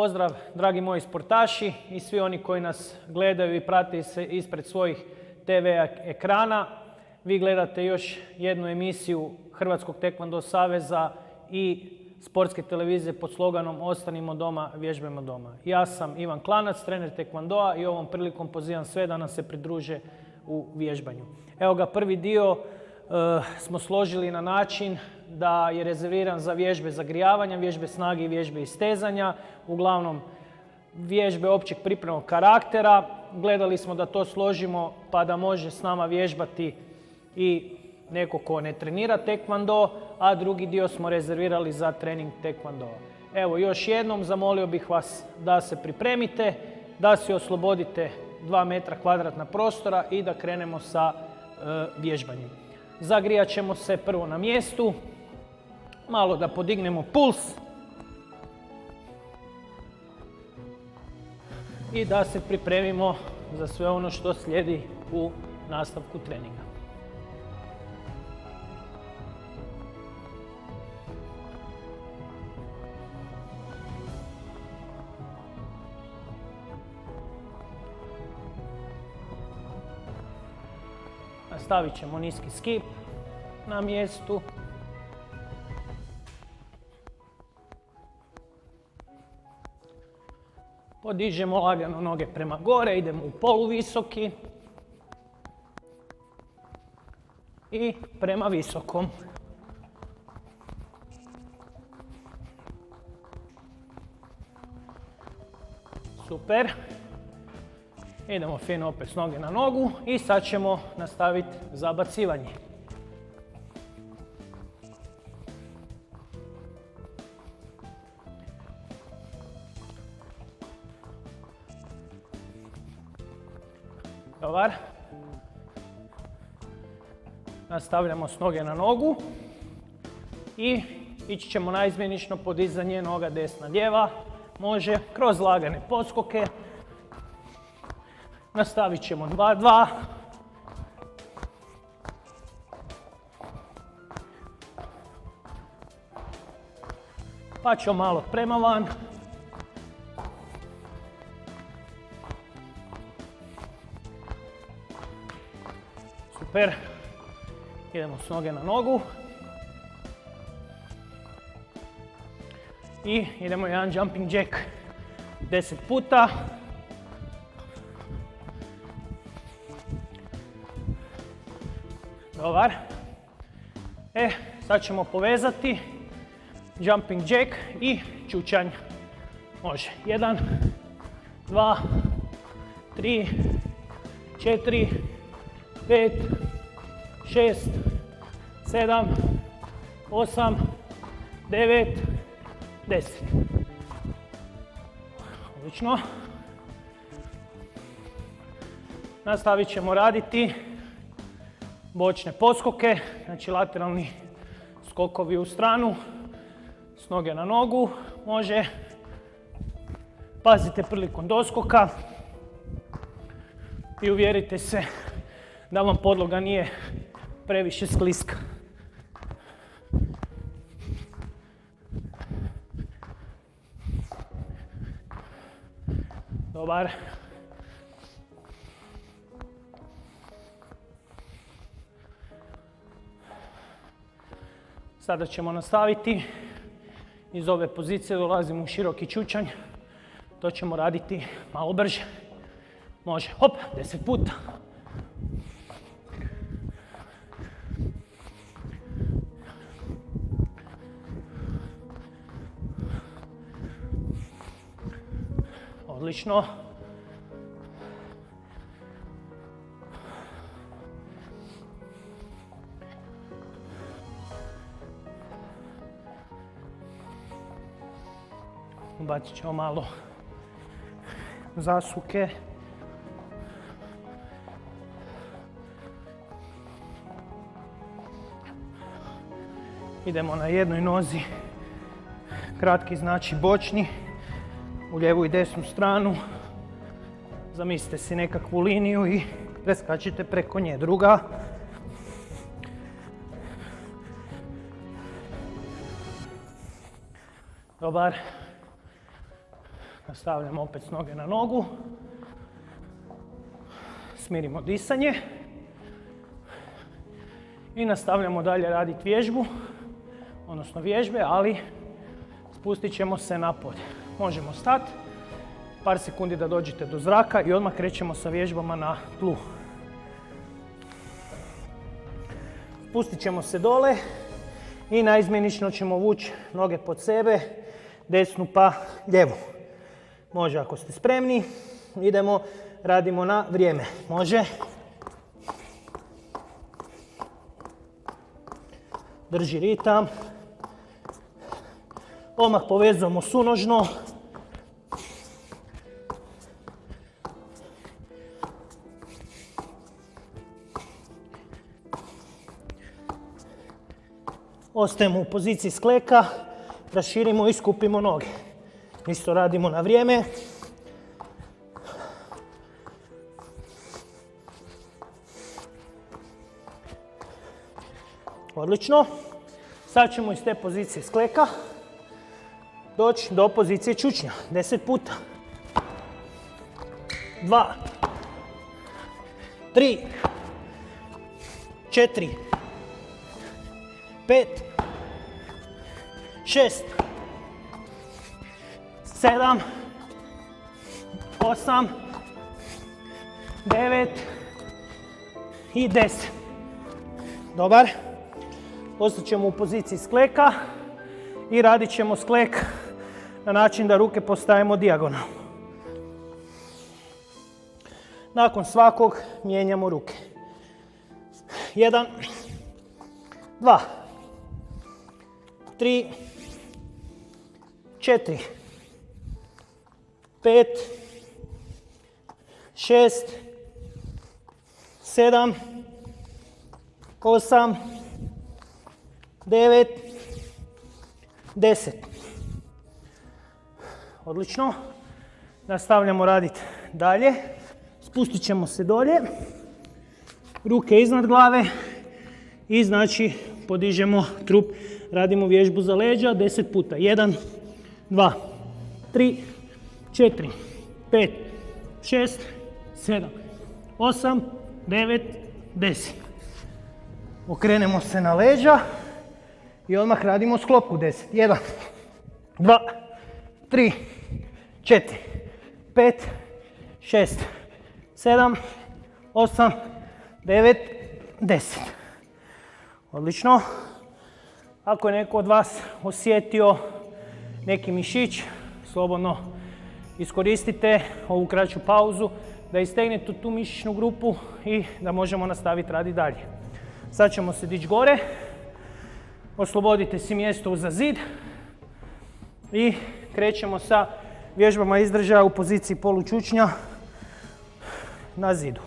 Pozdrav, dragi moji sportaši i svi oni koji nas gledaju i prate se ispred svojih TV ekrana. Vi gledate još jednu emisiju Hrvatskog taekwondo saveza i sportske televizije pod sloganom Ostanimo doma, vježbajmo doma. Ja sam Ivan Klanac, trener taekwondoa i ovom prilikom pozivam sve da nam se pridruže u vježbanju. Evo ga, prvi dio smo složili na način da je rezerviran za vježbe zagrijavanja, vježbe snage i vježbe istezanja, uglavnom vježbe općeg pripremnog karaktera. Gledali smo da to složimo pa da može s nama vježbati i neko ko ne trenira taekwondo, a drugi dio smo rezervirali za trening taekwondoa. Evo, još jednom zamolio bih vas da se pripremite, da si oslobodite 2 metra kvadratna prostora i da krenemo sa vježbanjem. Zagrijat ćemo se prvo na mjestu, malo da podignemo puls i da se pripremimo za sve ono što slijedi u nastavku treninga. Nastavit ćemo niski skip na mjestu. Podižemo lagano noge prema gore, idemo u poluvisoki i prema visokom. Super. Idemo fino opet s noge na nogu i sad ćemo nastaviti zabacivanje. Dobar. Nastavljamo s noge na nogu i ići ćemo na izmjenično podizanje noga desna lijeva. Može kroz lagane poskoke. Nastavit ćemo 2-2. Pa ćemo malo prema van. Super. Idemo s noge na nogu. I idemo jedan jumping jack 10 puta. Dobar. Sad ćemo povezati jumping jack i čučanj. Može. 1, 2, 3, 4, 5, 6, 7, 8, 9, 10. Odlično. Nastavit ćemo raditi bočne poskoke, znači lateralni skokovi u stranu, s noge na nogu, može. Pazite prilikom doskoka i uvjerite se da vam podloga nije previše skliska. Dobar. Sada ćemo nastaviti. Iz ove pozicije dolazimo u široki čučanj. To ćemo raditi malo brže. Može. Hop, 10 puta. Odlično. Ubacit ćemo malo zasuke. Idemo na jednoj nozi. Kratki znači bočni. U lijevu i desnu stranu. Zamislite si nekakvu liniju i preskačite preko nje. Druga. Dobar. Nastavljamo opet s noge na nogu. Smirimo disanje. I nastavljamo dalje raditi vježbu, odnosno vježbe, ali spustit ćemo se na pod. Možemo stati, par sekundi da dođete do zraka i odmah krećemo sa vježbama na tlu. Spustit ćemo se dole i naizmjenično ćemo vući noge pod sebe, desnu pa lijevu. Može ako ste spremni, idemo, radimo na vrijeme. Može. Drži ritam. Odmah povezujemo sunožno. Ostajemo u poziciji skleka, raširimo i skupimo noge. Isto radimo na vrijeme. Odlično. Sad ćemo iz te pozicije skleka doći do pozicije čučnja. 10 puta. 2, 3, 4, 5, 6, 7, 8, 9 i 10. Dobar. Ostat ćemo u poziciji skleka i radit ćemo sklek na način da ruke postavimo dijagonalno. Nakon svakog mijenjamo ruke. 1, 2, 3, 4, 5, 6, 7, 8, 9, 10. Odlično. Nastavljamo raditi dalje. Spustit ćemo se dolje. Ruke iznad glave i znači podižemo trup. Radimo vježbu za leđa 10 puta. 1, 2, 3, 4, 5, 6, 7, 8, 9, 10. Okrenemo se na leđa i odmah radimo sklopku 10. 1, 2, 3, 4, 5, 6, 7, 8, 9, 10. Odlično. Ako je neko od vas osjetio neki mišić, slobodno iskoristite ovu kraću pauzu da istegnete tu mišićnu grupu i da možemo nastaviti raditi dalje. Sad ćemo se dići gore, oslobodite si mjesto uza zid i krećemo sa vježbama izdržaja u poziciji polučučnja na zidu.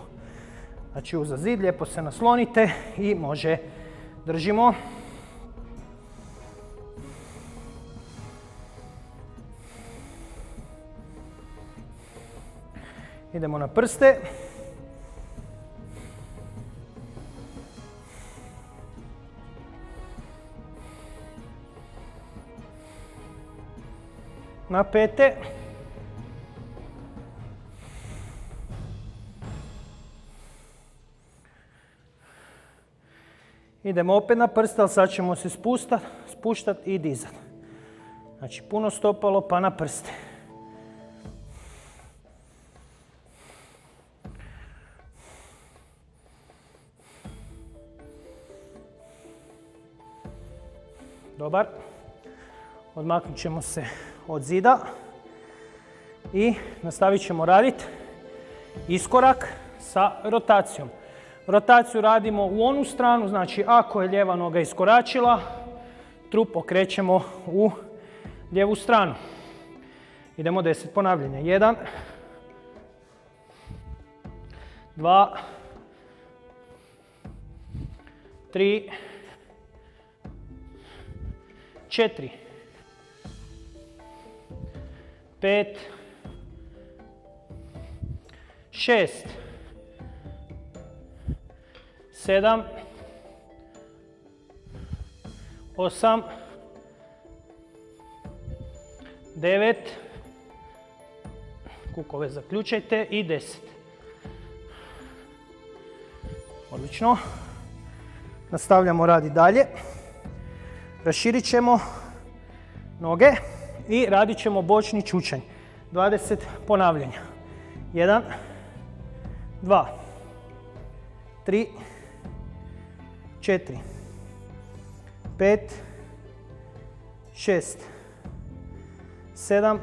Znači uza zid, lijepo se naslonite i može, držimo. Idemo na prste. Na pete. Idemo opet na prste, ali sad ćemo se spuštati i dizati. Znači puno stopalo pa na prste. Dobar. Odmaknut ćemo se od zida i nastavit ćemo raditi iskorak sa rotacijom. Rotaciju radimo u onu stranu, znači ako je lijeva noga iskoračila, trup okrećemo u lijevu stranu. Idemo 10 ponavljanja. 1, 2, 3, 4, 5, 6, 7, 8, 9, kukove zaključajte i 10. Odlično. Nastavljamo raditi dalje. Raširit ćemo noge i radit ćemo bočni čučanj. 20 ponavljanja. 1, 2, 3, 4, 5, 6, 7,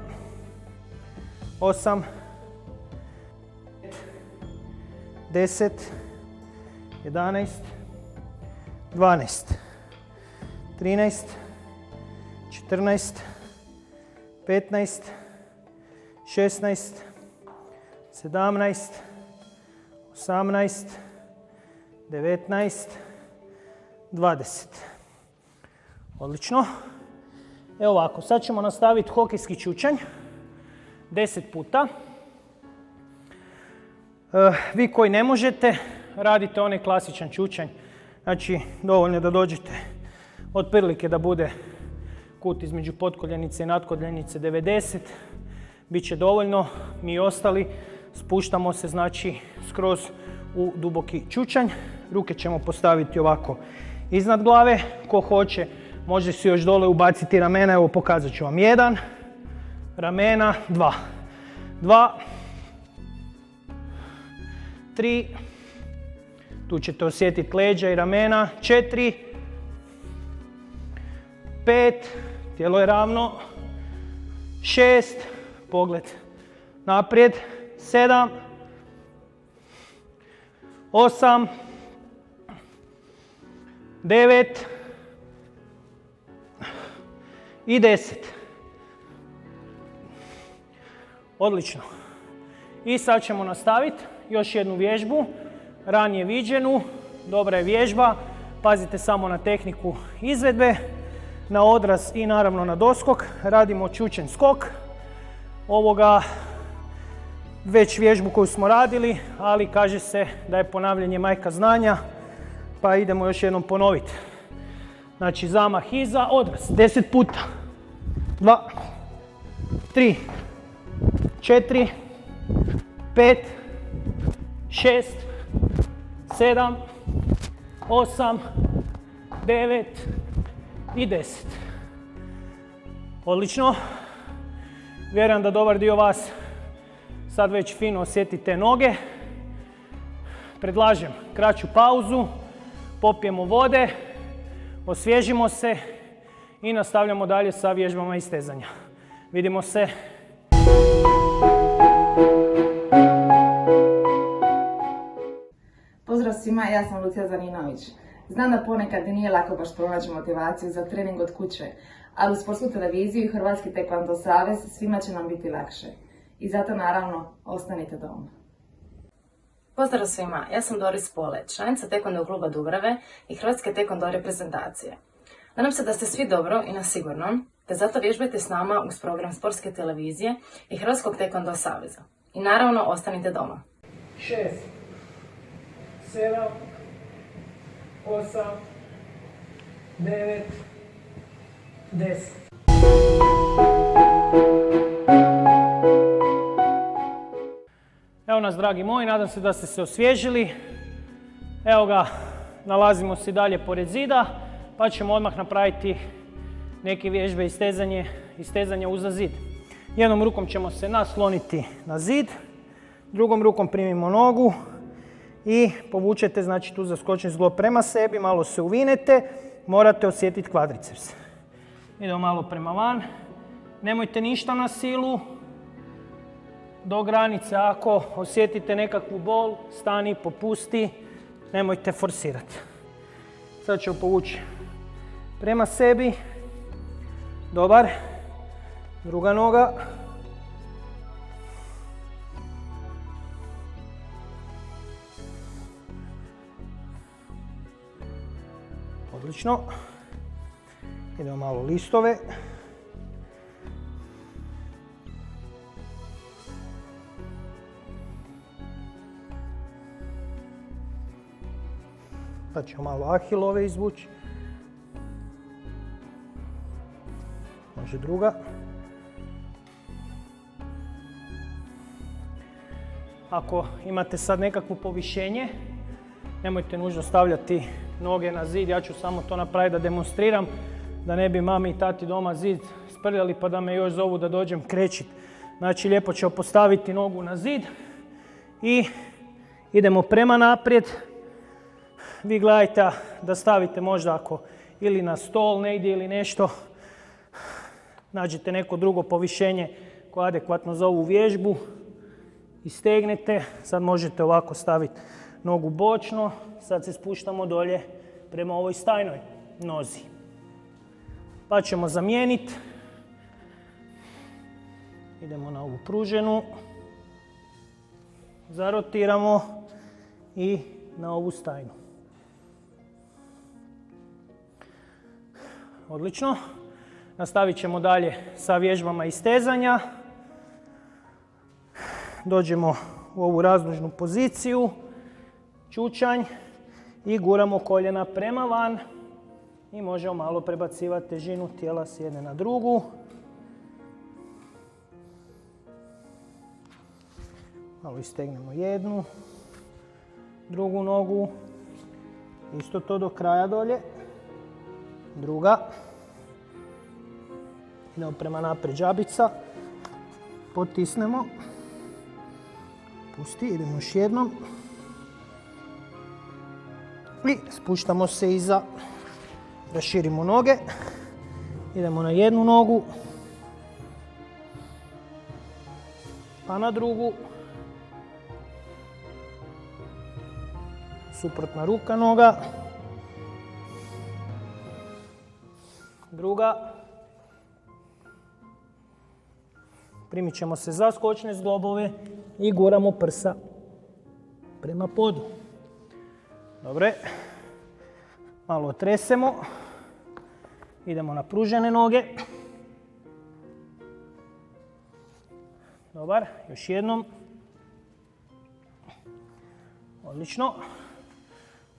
8, 10, 11, 12, 13, 14, 15, 16, 17, 18, 19, 20. Odlično. Evo ovako, sad ćemo nastaviti hokejski čučanj. 10 puta. Vi koji ne možete, radite onaj klasičan čučanj. Znači, dovoljno je da dođete otprilike da bude kut između potkoljenice i natkoljenice 90. Biće dovoljno. Mi ostali spuštamo se, znači, skroz u duboki čučanj. Ruke ćemo postaviti ovako iznad glave. Ko hoće, može si još dole ubaciti ramena. Evo, pokazat ću vam. 1, ramena, 2. 2, 3, tu ćete osjetiti leđa i ramena. 4, 5, tijelo je ravno. 6, pogled naprijed. 7, 8, 9 i 10. Odlično. I sad ćemo nastaviti još jednu vježbu, ranije viđenu. Dobra je vježba. Pazite samo na tehniku izvedbe, na odraz i naravno na doskok. Radimo čučanj skok. Ovoga već vježbu koju smo radili, ali kaže se da je ponavljanje majka znanja, pa idemo još jednom ponoviti. Znači zamah iza, odraz 10 puta. 2, 3, 4, 5, 6, 7, 8, 9 i 10. Odlično. Vjerujem da dobar dio vas sad već fino osjetite noge. Predlažem kraću pauzu, popijemo vode, osvježimo se i nastavljamo dalje sa vježbama istezanja. Vidimo se. Pozdrav svima, ja sam Lucija Zaninović. Znam da ponekad nije lako baš pronaći motivaciju za trening od kuće, ali uz Sportsku televiziju i Hrvatski taekwondo savez svima će nam biti lakše. I zato naravno ostanite doma. Pozdrav svima, ja sam Doris Pole, članica Taekwondo kluba Dubrave i Hrvatske taekwondo reprezentacije. Nadam se da ste svi dobro i na sigurnom, te zato vježbajte s nama uz program Sportske televizije i Hrvatskog taekwondo saveza. I naravno ostanite doma. 6, 7, 8, 9, 10. Evo nas, dragi moji, nadam se da ste se osvježili. Evo ga, nalazimo se dalje pored zida, pa ćemo odmah napraviti neke vježbe istezanja uza zid. Jednom rukom ćemo se nasloniti na zid, drugom rukom primimo nogu i povučete, znači tu zaskočni zglob prema sebi, malo se uvinete, morate osjetiti kvadriceps. Idemo malo prema van, nemojte ništa na silu, do granice. Ako osjetite nekakvu bol, stani, popusti, nemojte forsirati. Sad ćemo povući prema sebi, dobar, druga noga. Odlično. Idemo malo listove. Sad ćemo malo ahilove izvući. Može druga. ako imate sad nekakvo povišenje, nemojte nužno stavljati noge na zid, ja ću samo to napraviti da demonstriram, da ne bi mami i tati doma zid sprljali pa da me još zovu da dođem krečit. Znači lijepo ćemo postaviti nogu na zid i idemo prema naprijed. Vi gledajte da stavite možda ako ili na stol negdje ili nešto, nađete neko drugo povišenje koje je adekvatno za ovu vježbu i stegnete. Sad možete ovako staviti nogu bočno, sad se spuštamo dolje prema ovoj stajnoj nozi. Pa ćemo zamijeniti. Idemo na ovu pruženu, zarotiramo i na ovu stajnu. Odlično. Nastavit ćemo dalje sa vježbama istezanja. Dođemo u ovu razdužnu poziciju, čučanj i guramo koljena prema van i možemo malo prebacivati težinu tijela s jedne na drugu. Malo istegnemo jednu, drugu nogu, isto to do kraja dolje, druga. Idemo prema naprijed, džabica, potisnemo, pusti, idemo još jednom i spuštamo se iza, raširimo noge, idemo na jednu nogu, pa na drugu, suprotna ruka noga, druga, primit ćemo se za skočne zglobove i guramo prsa prema podu. Dobre, malo otresemo, idemo na pružene noge. Dobar, još jednom. Odlično.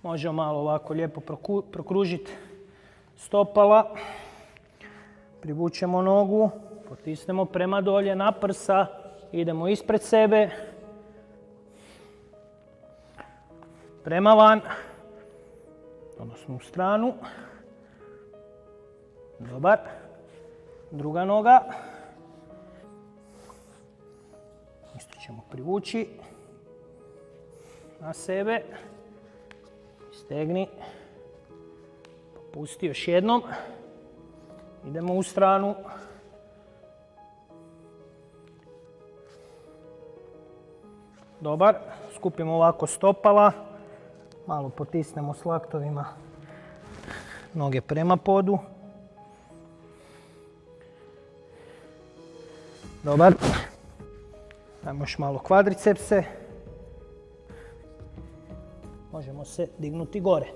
Možemo malo ovako lijepo prokružiti stopala. Privučemo nogu, potisnemo prema dolje na prsa, idemo ispred sebe, prema van, odnosno u stranu. Dobar. Druga noga. Isto ćemo privući na sebe. Stegni. Popusti još jednom. Idemo u stranu. Dobar. Skupimo ovako stopala. Malo potisnemo s laktovima noge prema podu. Dobar. Dajmo još malo kvadricepse. Možemo se dignuti gore.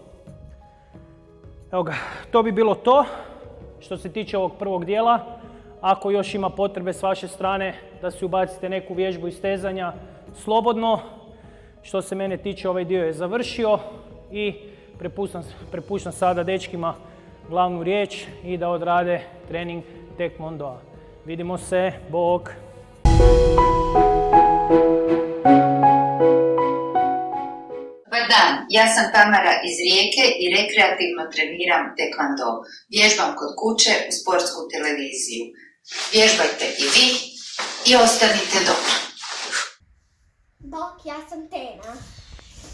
Evo ga, to bi bilo to što se tiče ovog prvog dijela. Ako još ima potrebe s vaše strane da si ubacite neku vježbu istezanja, slobodno. Što se mene tiče, ovaj dio je završio i prepuštam sada dečkima glavnu riječ i da odrade trening Taekwondoa. Vidimo se, bok! Dobar dan, ja sam Tamara iz Rijeke i rekreativno treniram Taekwondo. Vježbam kod kuće u sportsku televiziju. Vježbajte i vi i ostanite dobro. Bok, ja sam Tena.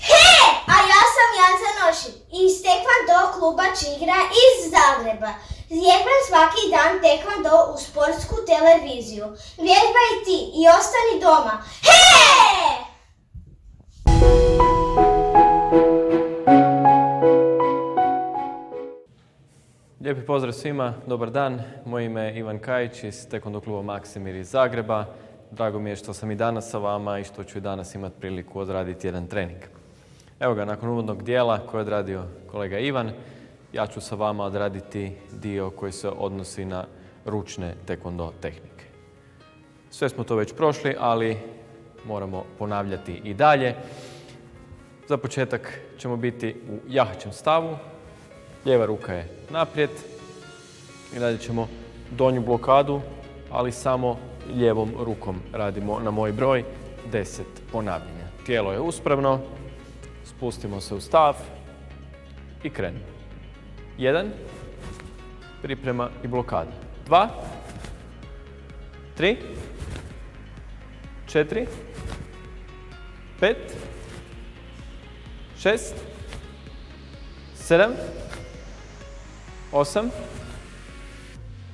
He! A ja sam Janca Nošin iz Taekwondo kluba Čigra iz Zagreba. Vježbam svaki dan Taekwondo u sportsku televiziju. Vježbaj ti i ostani doma. He! Lijepi pozdrav svima, dobar dan. Moje ime je Ivan Kajić iz Taekwondo kluba Maksimir iz Zagreba. Drago mi je što sam i danas sa vama i što ću i danas imati priliku odraditi jedan trening. Evo ga, nakon uvodnog dijela koje je odradio kolega Ivan, ja ću sa vama odraditi dio koji se odnosi na ručne Taekwondo tehnike. Sve smo to već prošli, ali moramo ponavljati i dalje. Za početak ćemo biti u jahaćem stavu. Lijeva ruka je naprijed i dalje ćemo donju blokadu, ali samo lijevom rukom radimo na moj broj. 10 ponavljanja. Tijelo je uspravno, spustimo se u stav i krenemo. 1, priprema i blokada. 2, 3, 4, 5, 6, 7, 8,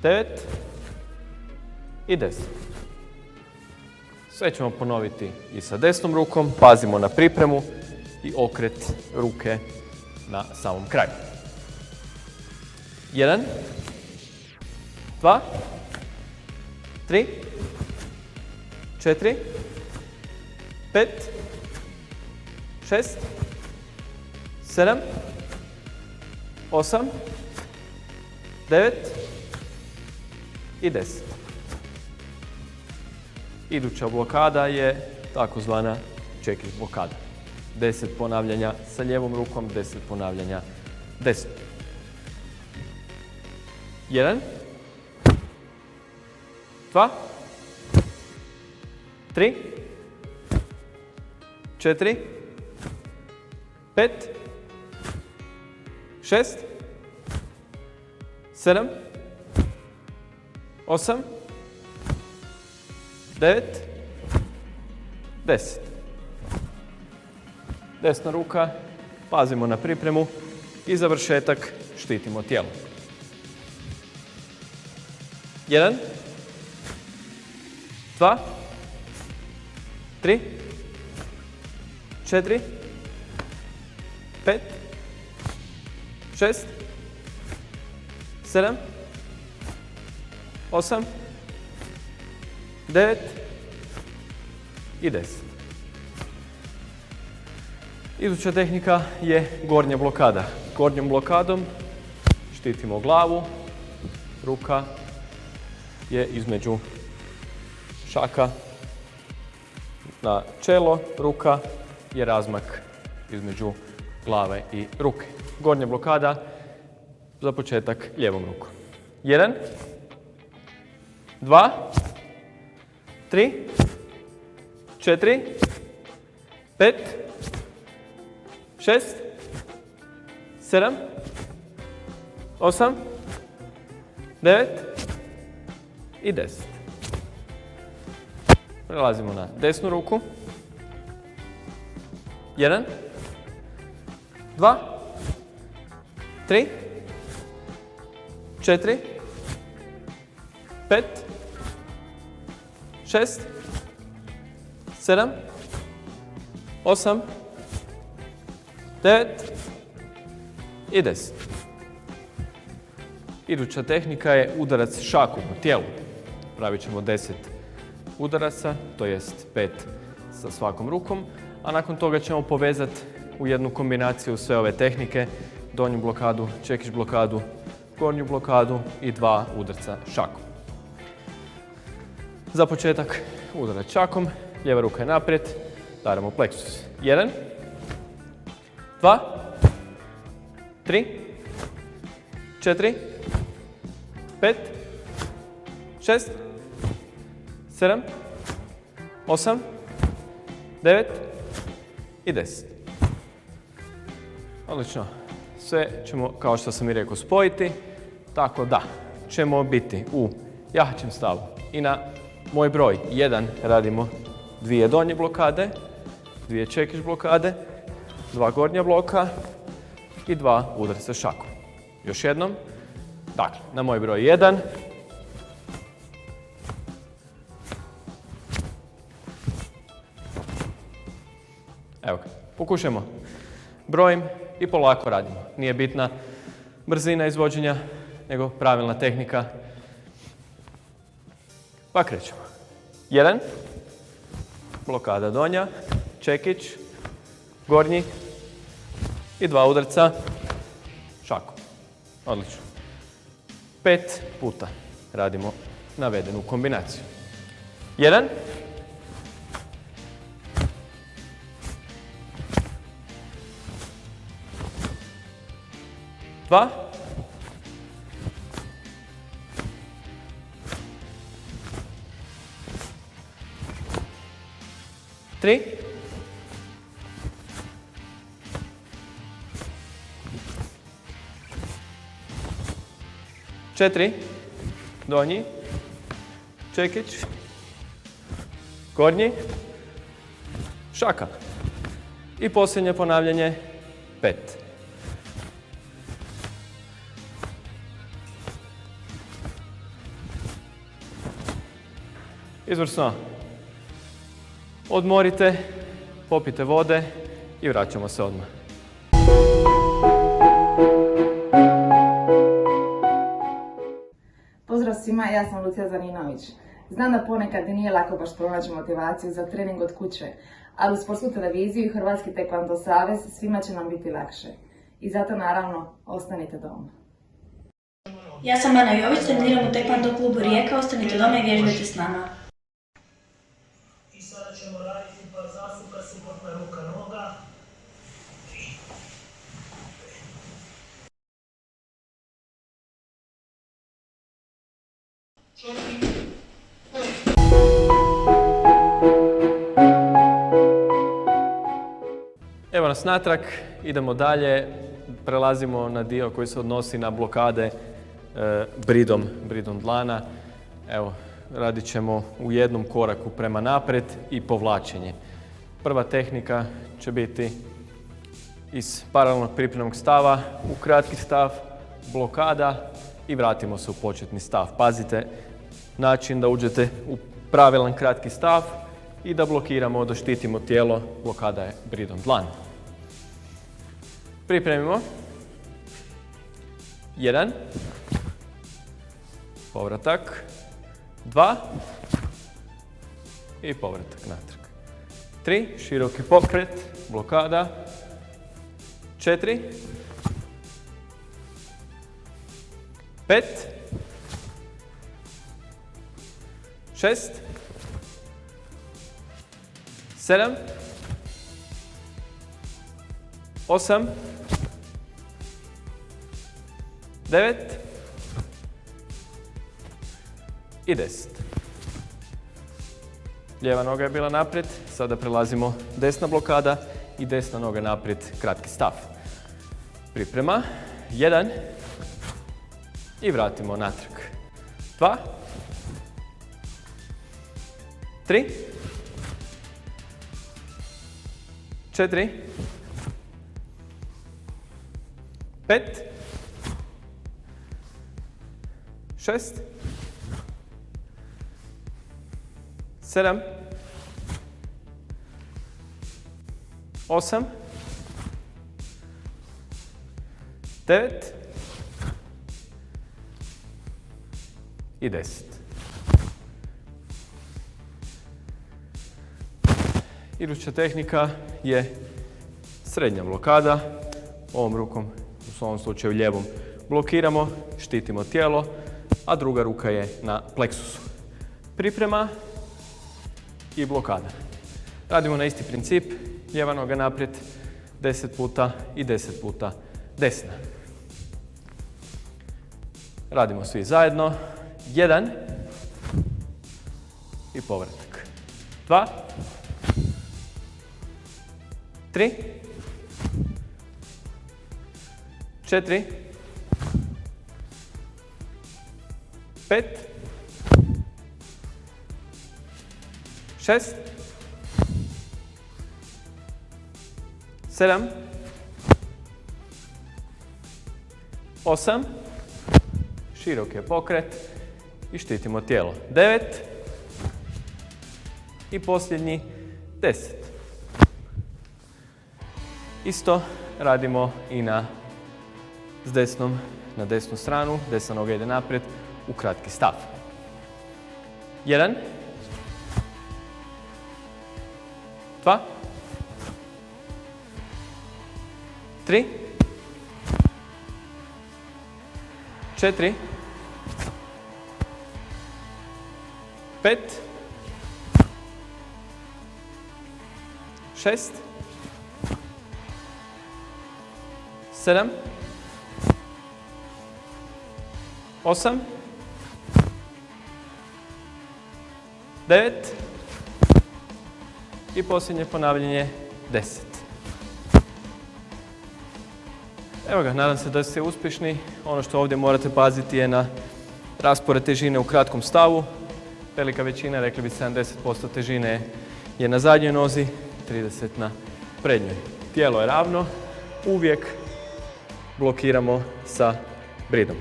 9 i 10. Sve ćemo ponoviti i sa desnom rukom. Pazimo na pripremu i okret ruke na samom kraju. 1, 2, 3, 4, 5, 6, 7, 8, 9 i 10. Iduća blokada je takozvana check-in blokada. 10 ponavljanja sa lijevom rukom, 10 ponavljanja desnom. 1, 2, 3, 4, 5, 6, 7, 8, 9, 10. Desna ruka, pazimo na pripremu i završetak, štitimo tijelo. 1, 2, 3, 4, 5, 6, 7, 8, 9 i 10. Iduća tehnika je gornja blokada. Gornjom blokadom štitimo glavu, ruka je između šaka na čelo, ruka je razmak između glave i ruke. Gornja blokada za početak lijevom rukom. 1, 2, 3, 4, 5, 6, 7, 8, 9 i 10. Prelazimo na desnu ruku. 1, 2, 3, 4, 5, 6, 7, 8, 9 i 10. Iduća tehnika je udarac šakom u tijelu. Pravit ćemo 10 udaraca, to jest 5 sa svakom rukom, a nakon toga ćemo povezati u jednu kombinaciju sve ove tehnike, donju blokadu, čekić blokadu, gornju blokadu i 2 udarca šakom. Za početak udarac šakom, lijeva ruka je naprijed, udaramo pleksus. 1, 2, 3, 4, 5, 6, 7, 8, 9 i 10. Odlično. Sve ćemo, kao što sam i rekao, spojiti, tako da ćemo biti u jahaćem stavu. I na moj broj 1 radimo 2 donje blokade, 2 čekić blokade, 2 gornja bloka i 2 udarca šakom. Još jednom. Dakle, na moj broj 1. Evo ga, pokušajmo. Brojim i polako radimo. Nije bitna brzina izvođenja, nego pravilna tehnika. Pa krećemo. 1, blokada donja, čekić, gornji i 2 udarca šakom. Odlično. 5 puta radimo navedenu kombinaciju. 1, 2, 3, 3, 4, donji, čekić, gornji, šaka. I posljednje ponavljanje, 5. Izvrsno. Odmorite, popite vode i vraćamo se odmah. Pozdrav svima, ja sam Lucija Zaninović. Znam da ponekad i nije lako baš pronaći motivaciju za trening od kuće, ali u Sportsku televiziju i Hrvatski taekwondo savez svima će nam biti lakše. I zato naravno, ostanite doma. Ja sam Ana Jović, treniram u taekwondo klubu Rijeka, ostanite doma i vježbajte s nama. I sada ćemo raditi par zasuka, suprotna ruka noga. Evo nas natrag, idemo dalje, prelazimo na dio koji se odnosi na blokade bridom dlana. Evo, radit ćemo u jednom koraku prema naprijed i povlačenje. Prva tehnika će biti iz paralelnog pripremnog stava u kratki stav, blokada i vratimo se u početni stav. Pazite način da uđete u pravilan kratki stav i da blokiramo, da štitimo tijelo, blokada je bridom dlana. Pripremimo. 1, povratak, 2 i povratak natrag. 3, široki pokret, blokada, 4, 5, 6, 7, 8, 9 i 10. Lijeva noga je bila naprijed, sada prelazimo desna blokada i desna noga naprijed, kratki stav. Priprema, 1 i vratimo natrag. 2, 3, 4, 5, 6, 7, 8, 9 i 10. Iduća tehnika je srednja blokada. Ovom rukom, u ovom slučaju lijevom, blokiramo, štitimo tijelo, a druga ruka je na pleksusu. Priprema i blokada. Radimo na isti princip, lijeva noga naprijed, 10 puta i 10 puta desna. Radimo svi zajedno. 1 i povratak. 2, 3, 4, 5, 6, 7, 8, širok je pokret i štitimo tijelo. 9 i posljednji 10. Isto radimo i na desnu stranu, desna noga ide naprijed u kratki stav. 1, 2, 3, 4, 5, 6, 7, 8, 9 I posljednje ponavljanje 10. Evo ga, nadam se da ste uspješni. Ono što ovdje morate paziti je na raspored težine u kratkom stavu. Velika većina, rekli bi 70% težine je na zadnjoj nozi, 30 na prednjoj. Tijelo je ravno, uvijek blokiramo sa bridom.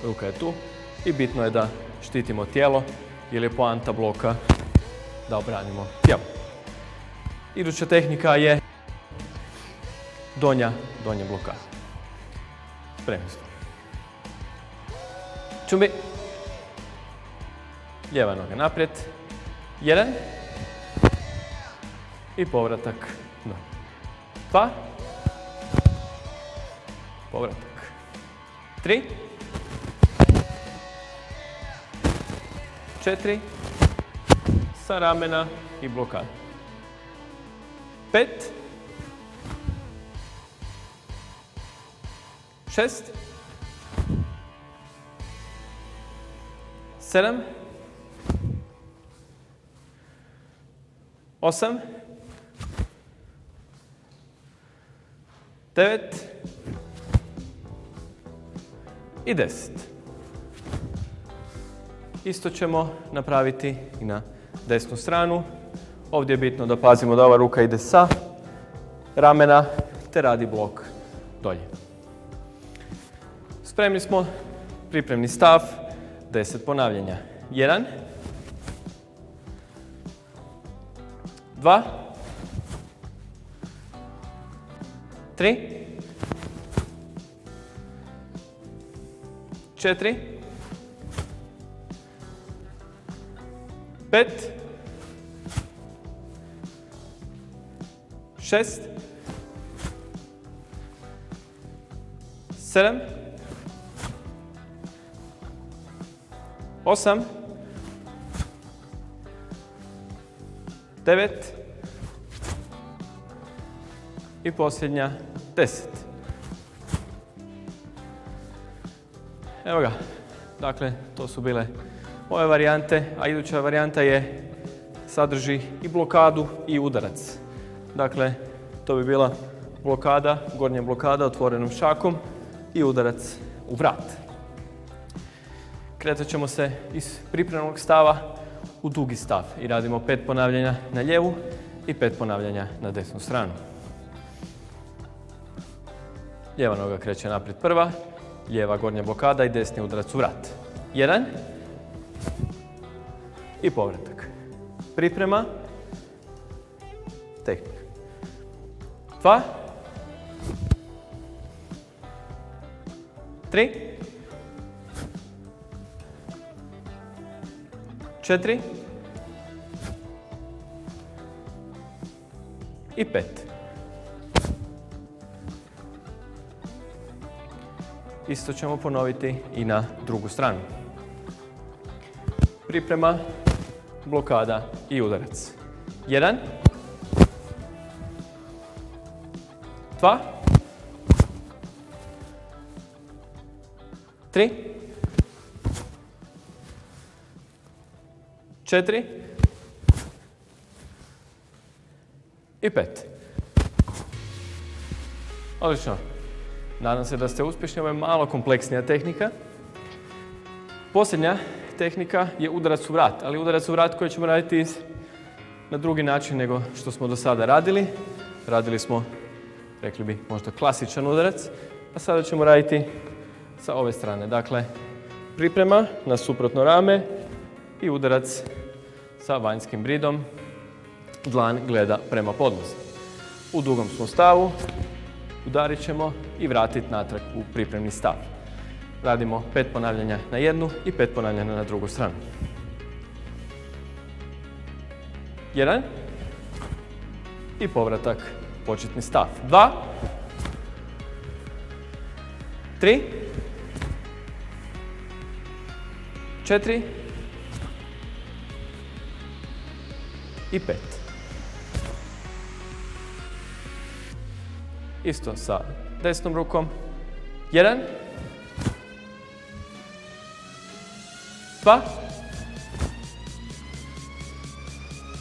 Ruka je tu i bitno je da štitimo tijelo jer je poanta bloka da obranimo tijelo. Iduća tehnika je donja blokada. Spremni smo. Čumbi. Lijeva noga naprijed. 1. I povratak. 2. Povratak. 3. 4. Sa ramena i blokada. 5. 6. 7. 8. 9. I 10. Isto ćemo napraviti i na desnu stranu. Ovdje je bitno da pazimo da ova ruka ide sa ramena te radi blok dolje. Spremni smo, pripremni stav, 10 ponavljanja. 1, 2, 3, 4, 5, 6, 7, 8, 9 i posljednja 10. Evo ga, dakle to su bile ove varijante, a iduća varijanta sadrži i blokadu i udarac. Dakle, to bi bila blokada, gornja blokada otvorenom šakom i udarac u vrat. Kretat ćemo se iz pripremnog stava u dugi stav i radimo 5 ponavljanja na lijevu i 5 ponavljanja na desnu stranu. Lijeva noga kreće naprijed prva, lijeva gornja blokada i desni udarac u vrat. 1 i povratak. Priprema, tehnika. 2, 3, 4 i 5. Isto ćemo ponoviti i na drugu stranu. Priprema, blokada i udarac. 1, 2, 3, 4 i 5. Odlično. Nadam se da ste uspješni. Ovo je malo kompleksnija tehnika. Posljednja tehnika je udarac u vrat, ali udarac u vrat koji ćemo raditi na drugi način nego što smo do sada radili. Radili smo, rekli bi, možda klasičan udarac, a sada ćemo raditi sa ove strane. Dakle, priprema na suprotno rame i udarac sa vanjskim bridom. Dlan gleda prema podlozi. U dugom smo stavu, udarit ćemo i vratiti natrag u pripremni stav. Radimo 5 ponavljanja na jednu i 5 ponavljanja na drugu stranu. 1 i povratak, početni stav. 2, 3, 4 i 5. Isto sa desnom rukom. 1, 2,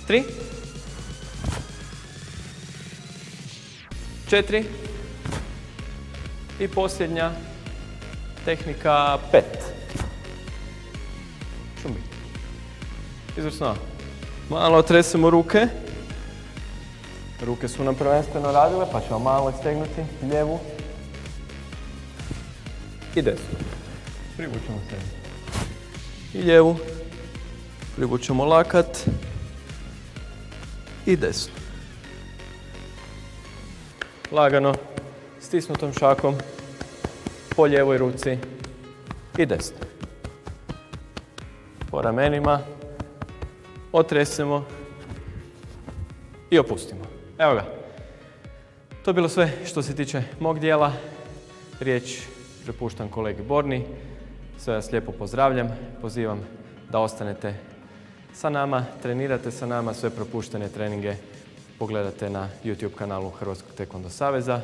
3, 4. I posljednja tehnika 5. Šumbi. Izvrsno. Malo tresemo ruke. Ruke su nam prvenstveno radile, pa ćemo malo istegnuti lijevu i desnu. Privučemo se. I lijevu. Privučemo lakat i desnu. Lagano, stisnutom šakom po lijevoj ruci i desno. Po ramenima otresemo i opustimo. Evo ga. To je bilo sve što se tiče mog dijela. Riječ prepuštam kolegi Borni. Sve vas lijepo pozdravljam. Pozivam da ostanete sa nama, trenirate sa nama, sve propuštene treninge pogledate na YouTube kanalu Hrvatskog taekwondo saveza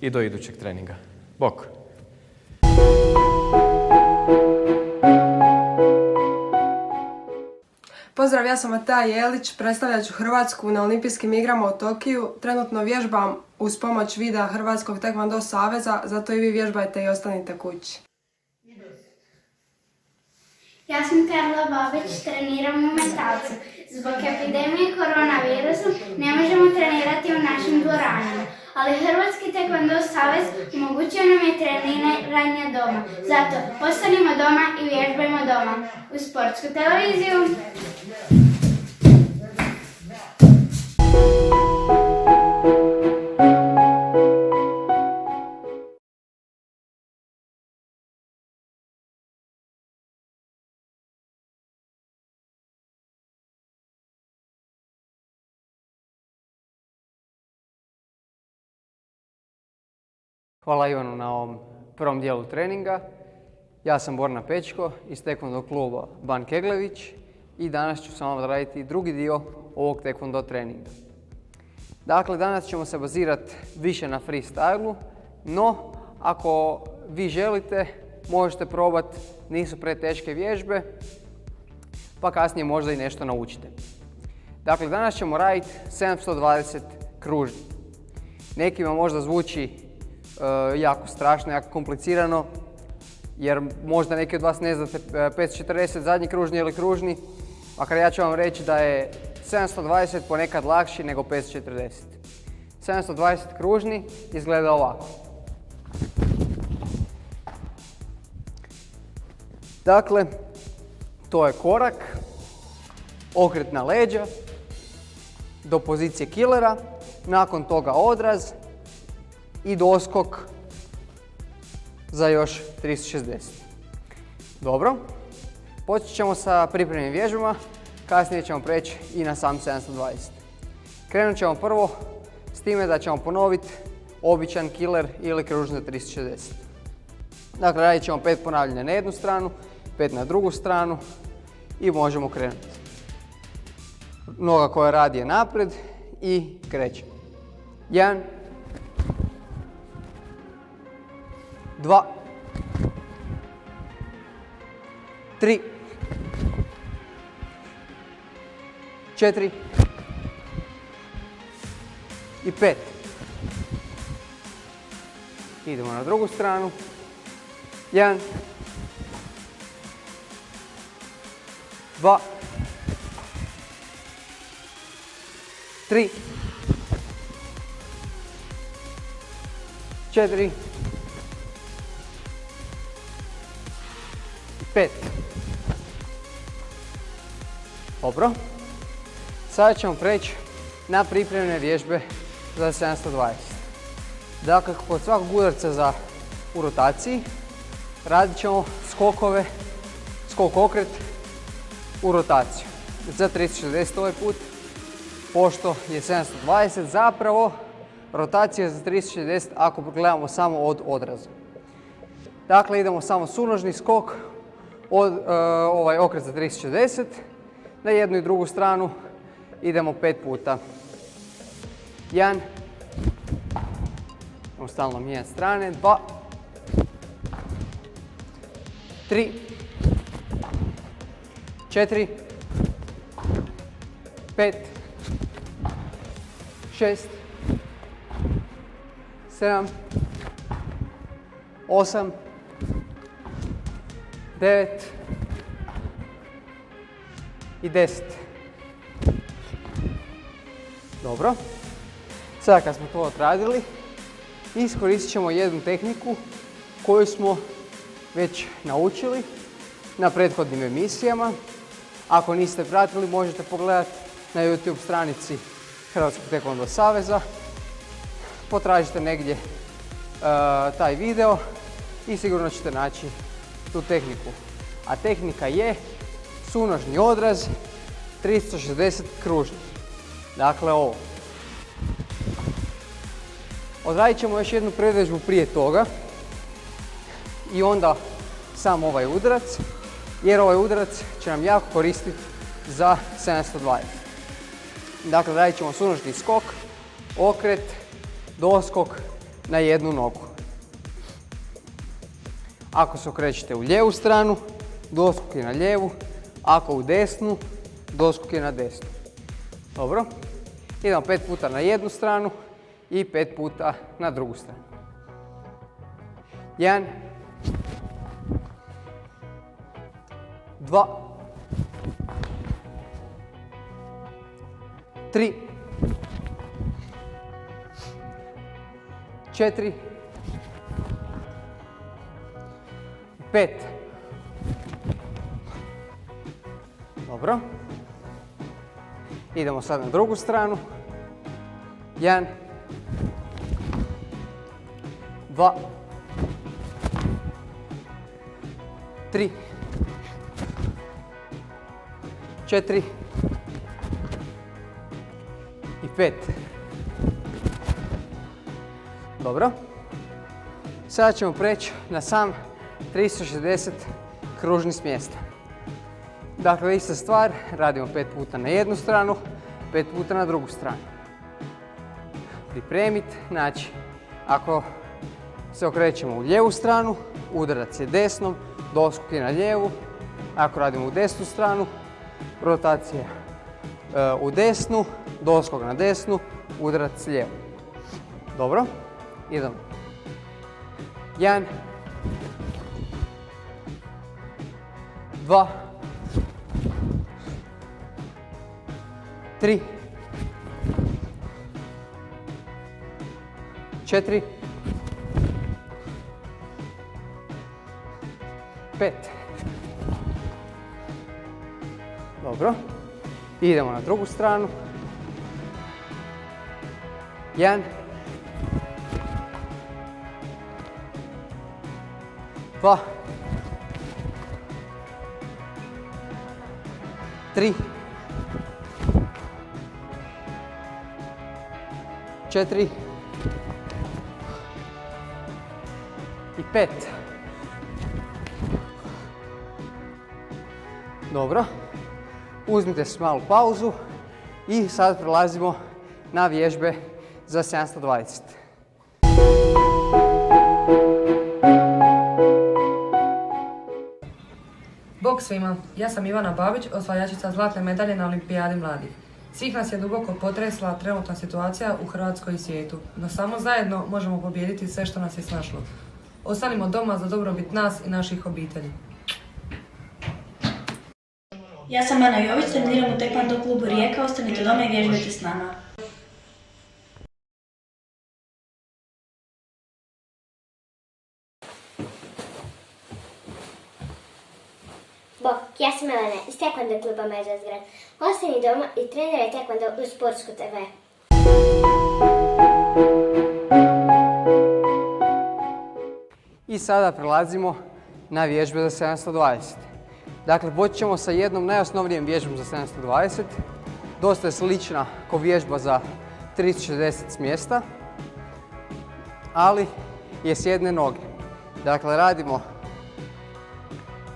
i do idućeg treninga. Bok! Pozdrav, ja sam Matea Jelić, predstavljat ću Hrvatsku na Olimpijskim igrama u Tokiju. Trenutno vježbam uz pomoć videa Hrvatskog taekwondo saveza, zato i vi vježbajte i ostanite kući. Ja sam Karla Babić, treniram u metalcu. Zbog epidemije koronavirusa ne možemo trenirati u našim dvoranama, ali Hrvatski taekwondo savez omogućio nam je treniranje doma. Zato ostanimo doma i vježbajmo doma. U sportsku televiziju. Hvala Ivanu na ovom prvom dijelu treninga. Ja sam Borna Pečko iz taekwondo kluba Ban Keglević i danas ću samo odraditi drugi dio ovog taekwondo treninga. Dakle, danas ćemo se bazirati više na freestylu, no ako vi želite možete probati, nisu preteške vježbe, pa kasnije možda i nešto naučite. Dakle, danas ćemo raditi 720 kružni. Nekima možda zvuči jako strašno, jako komplicirano, jer možda neki od vas ne znate 540 zadnji kružni ili kružni, makar ja ću vam reći da je 720 ponekad lakši nego 540. 720 kružni izgleda ovako. Dakle, to je korak, okret na leđa, do pozicije killera, nakon toga odraz i doskok za još 360. Dobro, počet ćemo sa pripremnim vježbama, kasnije ćemo preći i na sam 720. Krenut ćemo prvo s time da ćemo ponoviti običan killer ili kružni za 360. Dakle, radit ćemo 5 ponavljanja na jednu stranu, 5 na drugu stranu i možemo krenuti. Noga koja radi je naprijed i krećemo. 1, 2, 3, 4 i 5. Idemo na drugu stranu. 1, 2, 3, 4 i 5. Dobro. Sada ćemo preći na pripremne vježbe za 720. Dakle, kod svakog udarca u rotaciji radit ćemo skokove, skok okret u rotaciju. Za 360 ovaj put, pošto je 720 zapravo rotacija za 360 ako gledamo samo od odraza. Dakle, idemo samo sunožni skok, ovaj okret za 360, na jednu i drugu stranu idemo 5 puta. 1, stalno mijenjati strane, 2, 3, 4, 5, 6, 7, 8, 9 i 10. Dobro. Sada kad smo to odradili, iskoristit ćemo jednu tehniku koju smo već naučili na prethodnim emisijama. Ako niste pratili, možete pogledati na YouTube stranici Hrvatskog taekwondo saveza. Potražite negdje taj video i sigurno ćete naći tu tehniku. A tehnika je sunožni odraz 360 kružni. Dakle ovo. Odradit ćemo još jednu predvežbu prije toga i onda sam ovaj udarac, jer ovaj udarac će nam jako koristiti za 720. Dakle, radit ćemo sunožni skok, okret, doskok na jednu nogu. Ako se okrećete u lijevu stranu, doskok je na lijevu, ako u desnu, doskok je na desnu. Dobro, idemo 5 puta na jednu stranu i 5 puta na drugu stranu. 1, 2, 3, 4, 5. Dobro. Idemo sad na drugu stranu. 1, 2, 3, 4 i 5. Dobro. Sada ćemo preći na sam 360 kružni smjesta. Dakle, ista stvar, radimo 5 puta na jednu stranu, 5 puta na drugu stranu. Pripremiti, znači, ako se okrećemo u lijevu stranu, udarac je desnom, doskok je na lijevu. Ako radimo u desnu stranu, rotacija u desnu, doskok na desnu, udarac lijevu. Dobro, idemo. 1, 2, 3, 4, 5. Dobro. Idemo na drugu stranu. 1, 2, 3, 4 i 5. Dobro. Uzmite si malu pauzu i sad prelazimo na vježbe za 720. Bok svima, ja sam Ivana Babić, osvajačica zlatne medalje na Olimpijadi mladih. Svih nas je duboko potresla trenutna situacija u Hrvatskoj i svijetu, no samo zajedno možemo pobijediti sve što nas je snašlo. Ostanimo doma za dobrobit nas i naših obitelji. Ja sam Ana Jović, treniram u taekwondo klubu Rijeka, ostanite doma i vježbajte s nama. Bok, ja sam Elena iz taekwondo kluba Međazgrad. Ostani doma i treniraj taekwondo u Sportsku TV. I sada prelazimo na vježbe za 720. Dakle, počet ćemo sa jednom najosnovnijom vježbom za 720. Dosta je slična kao vježba za 360 smjesta, ali je s jedne noge. Dakle, radimo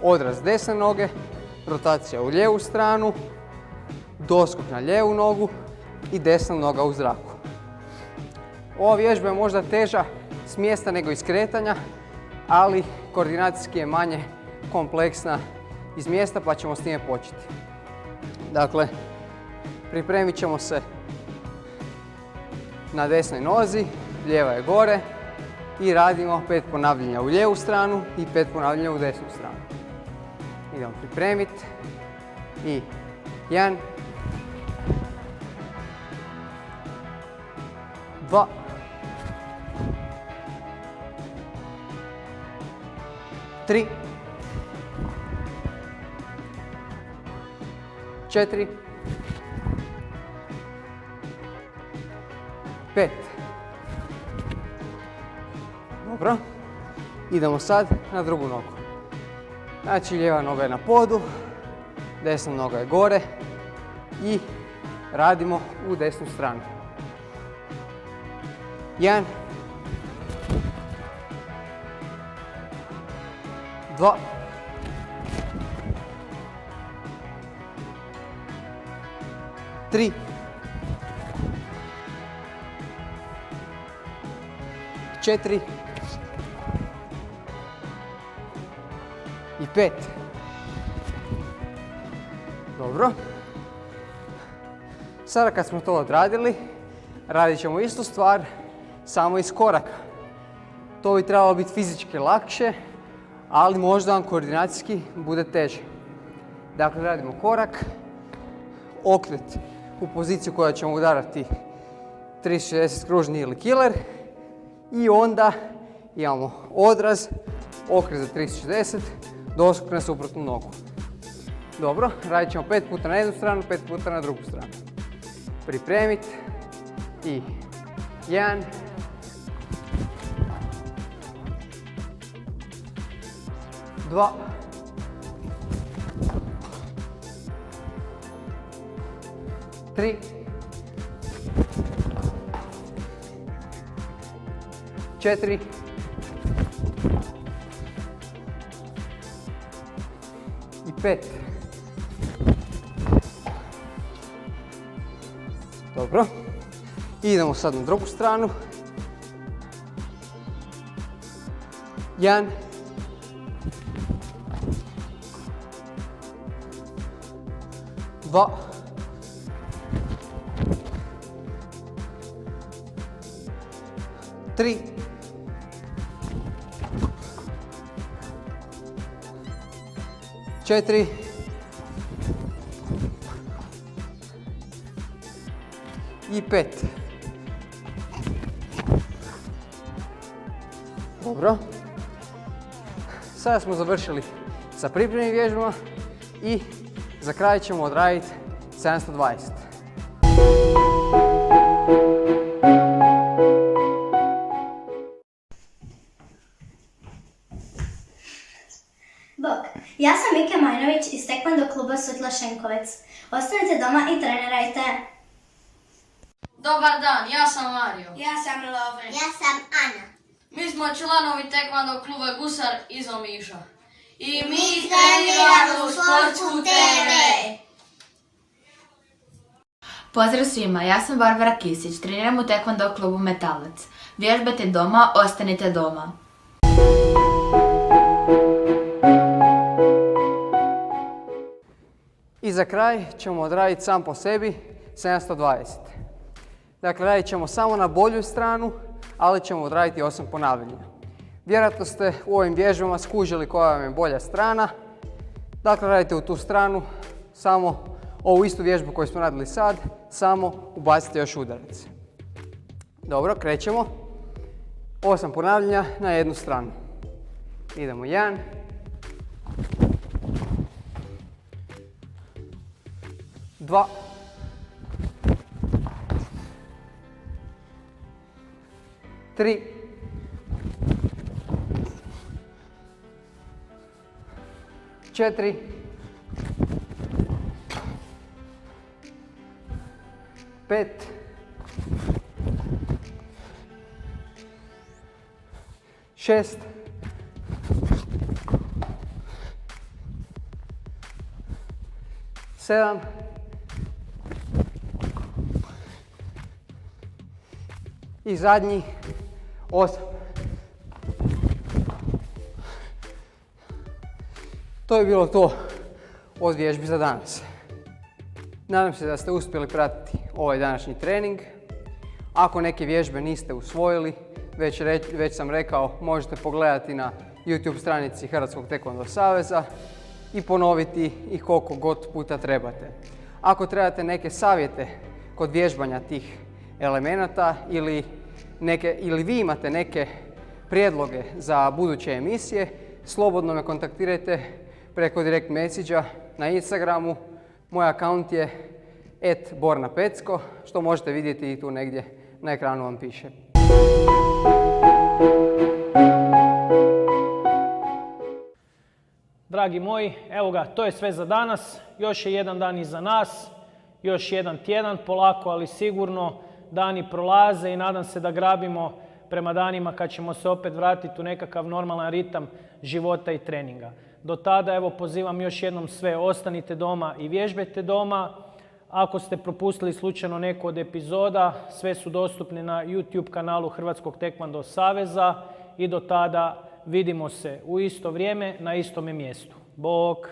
odraz desne noge, rotacija u lijevu stranu, doskok na lijevu nogu i desna noga u zraku. Ova vježba je možda teža s mjesta nego iz kretanja, ali koordinacijski je manje kompleksna iz mjesta, pa ćemo s time početi. Dakle, pripremit ćemo se na desnoj nozi, lijeva je gore, i radimo 5 ponavljanja u lijevu stranu i 5 ponavljanja u desnu stranu. Idemo pripremiti i 1, 2, 3, 4, 5. Dobro. Idemo sad na drugu nogu. Znači lijeva noga je na podu, desna noga je gore i radimo u desnu stranu. 1, 2, 3, 4 i 5. Dobro. Sada kad smo to odradili, radit ćemo istu stvar, samo iz koraka. To bi trebalo biti fizički lakše, ali možda vam koordinacijski bude teže. Dakle, radimo korak, okret u poziciju koja ćemo udarati 360 kružni ili killer i onda imamo odraz, okret za 360, doskok na suprotnu nogu. Dobro, radit ćemo 5 puta na jednu stranu, 5 puta na drugu stranu. Pripremiti i 1, 2, 3, 4, 5. Dobro. Idemo sad na drugu stranu. 1, 2, 3, 4, 5. Dobro. Sada smo završili sa pripremnim vježbama i za kraj ćemo odraditi 720. Bok, ja sam Mika Majnović iz Tekvando kluba Sutla Šenkovec. Ostanite doma i trenirajte. Dobar dan, ja sam Mario. Ja sam Lovre. Ja sam Ana. Mi smo članovi Tekvando kluba Gusar iz Omiša. I mi treniramo u Sportsku TV. Pozdrav svima, ja sam Barbara Kisić, treniram u Tekvando klubu Metalac. Vježbajte doma, ostanite doma. I za kraj ćemo odraditi sam po sebi 720. Dakle, radit ćemo samo na bolju stranu, ali ćemo odraditi 8 ponavljanja. Vjerojatno ste u ovim vježbama skužili koja vam je bolja strana. Dakle, radite u tu stranu, samo ovu istu vježbu koju smo radili sad, samo ubacite još udarac. Dobro, krećemo. 8 ponavljanja na jednu stranu. Idemo 1, 2, 3, 4, 5, 6, 7, 8 i zadnji 8. To je bilo to od vježbi za danas. Nadam se da ste uspjeli pratiti ovaj današnji trening. Ako neke vježbe niste usvojili, već sam rekao, možete pogledati na YouTube stranici Hrvatskog taekwondo saveza i ponoviti ih koliko god puta trebate. Ako trebate neke savjete kod vježbanja tih elemenata ili vi imate neke prijedloge za buduće emisije, slobodno me kontaktirajte preko direct message-a na Instagramu. Moj akaunt je @bornapecko, što možete vidjeti i tu negdje na ekranu vam piše. Dragi moji, evo ga, to je sve za danas. Još je jedan dan iza nas, još jedan tjedan, polako ali sigurno. Dani prolaze i nadam se da grabimo prema danima kad ćemo se opet vratiti u nekakav normalan ritam života i treninga. Do tada, evo, pozivam još jednom sve, ostanite doma i vježbajte doma. Ako ste propustili slučajno neku od epizoda, sve su dostupne na YouTube kanalu Hrvatskog taekwondo saveza i do tada vidimo se u isto vrijeme na istome mjestu. Bok!